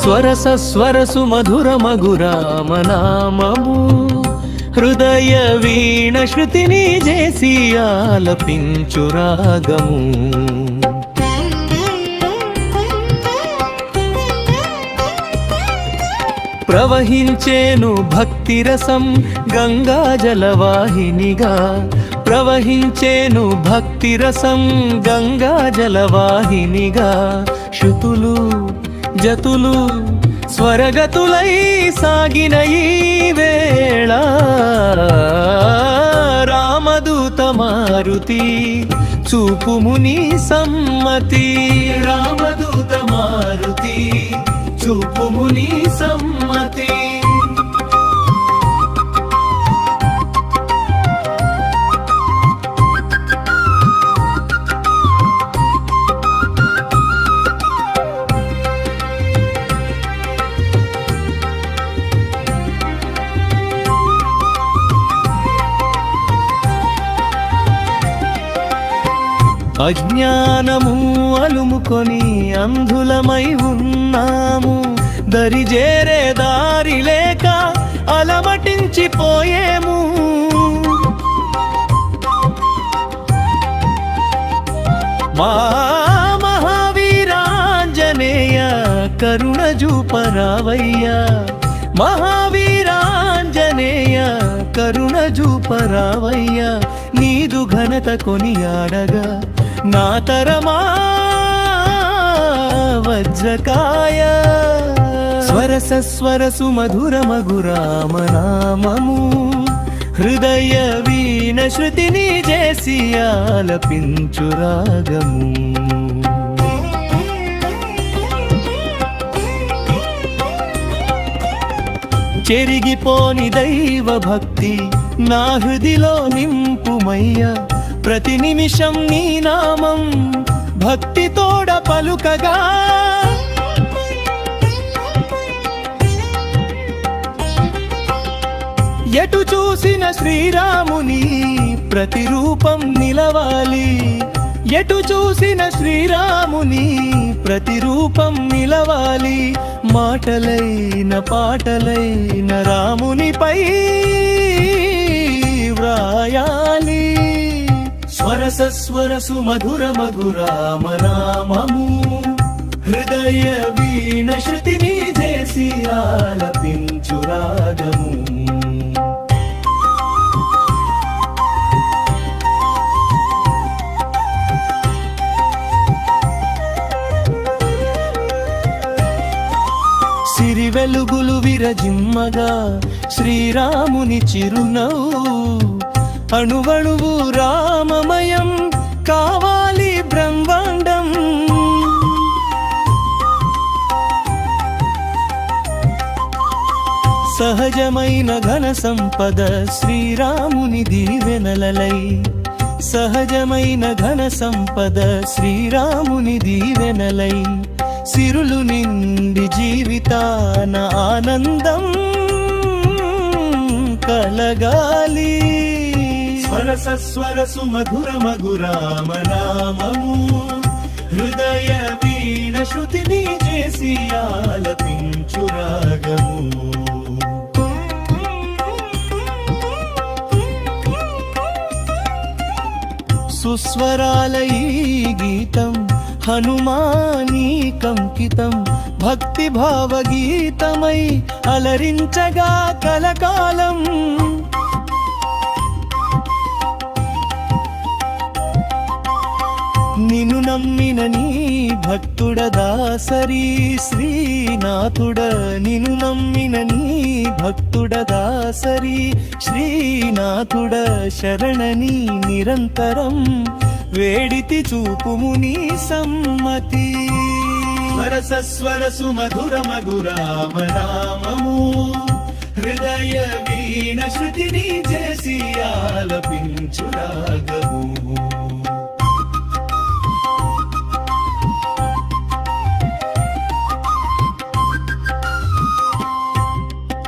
స్వరస స్వరసు మధుర మగురామనామము హృదయ వీణ శృతిని చేసి ఆలపించు రాగము. ప్రవహించేను భక్తిరసం గంగా జలవాహినిగా, ప్రవహించేను భక్తిరసం గంగా జలవాహినిగా. శృతులు జతులు స్వరగతులై సాగిన ఈ వేళ రామదూత మారుతి చూపుముని సమ్మతి. రామదూత మారుతి చూపుముని సమ్మతి. అజ్ఞానము అలుముకొని అంధులమై ఉన్నాము, దరిజేరే దారి లేక అలమటించిపోయేము. మా మహావీరాంజనేయ కరుణ చూపరావయ్యా, మహావీరాంజనేయ కరుణ చూపరావయ్యా. నీదు ఘనత కొనియాడగా నా తరమా వజ్రకాయ. స్వరస స్వరసు మధుర మగురామనామము హృదయ వీణ శృతిని చేసి ఆలపించు రాగము. చెరిగిపోని దైవ భక్తి నా హృదిలో నింపుమయ్యా. ప్రతి నిమిషం నీ నామం భక్తి తోడ పలుకగా, ఎటు చూసిన శ్రీరాముని ప్రతిరూపం నిలవాలి. ఎటు చూసిన శ్రీరాముని ప్రతిరూపం నిలవాలి. మాటలైన పాటలైన రామునిపై వ్రాయాలి. స్వరస స్వరసు మధుర మగురామనామము హృదయ వీణ శృతిని చేసి ఆలపించు రాగము. సిరి వెలుగులు విరజిమ్మగా శ్రీరాముని చిరునవ్వు, అణువణువు రామమయం కావాలి బ్రహ్మాండం. సహజమైన ఘన సంపద శ్రీరాముని దీవెనలలై, సహజమైన ఘన సంపద శ్రీరాముని దీవెనలై. సిరులు నిండి జీవితాన ఆనందం కలగాలి. స్వరస స్వరసు మధుర మగురామనామము హృదయ వీణ శృతిని చేసి ఆలపించు రాగము. సుస్వరాల ఈ గీతం హనుమానీకంకితం, భక్తి భావగీతమై అలరించగా కలకాలం. నిన్ను నమ్మిన నీ భక్తుడ దాసరి శ్రీనాథుడ, నిన్ను నమ్మిన నీ భక్తుడ దాసరి శ్రీనాథుడ. శరణని నిరంతరం వేడితి చూపుముని సమ్మతి. స్వరస స్వరసు మధుర మగురామనామము హృదయ వీణ శృతిని చేసి ఆలపించు రాగము.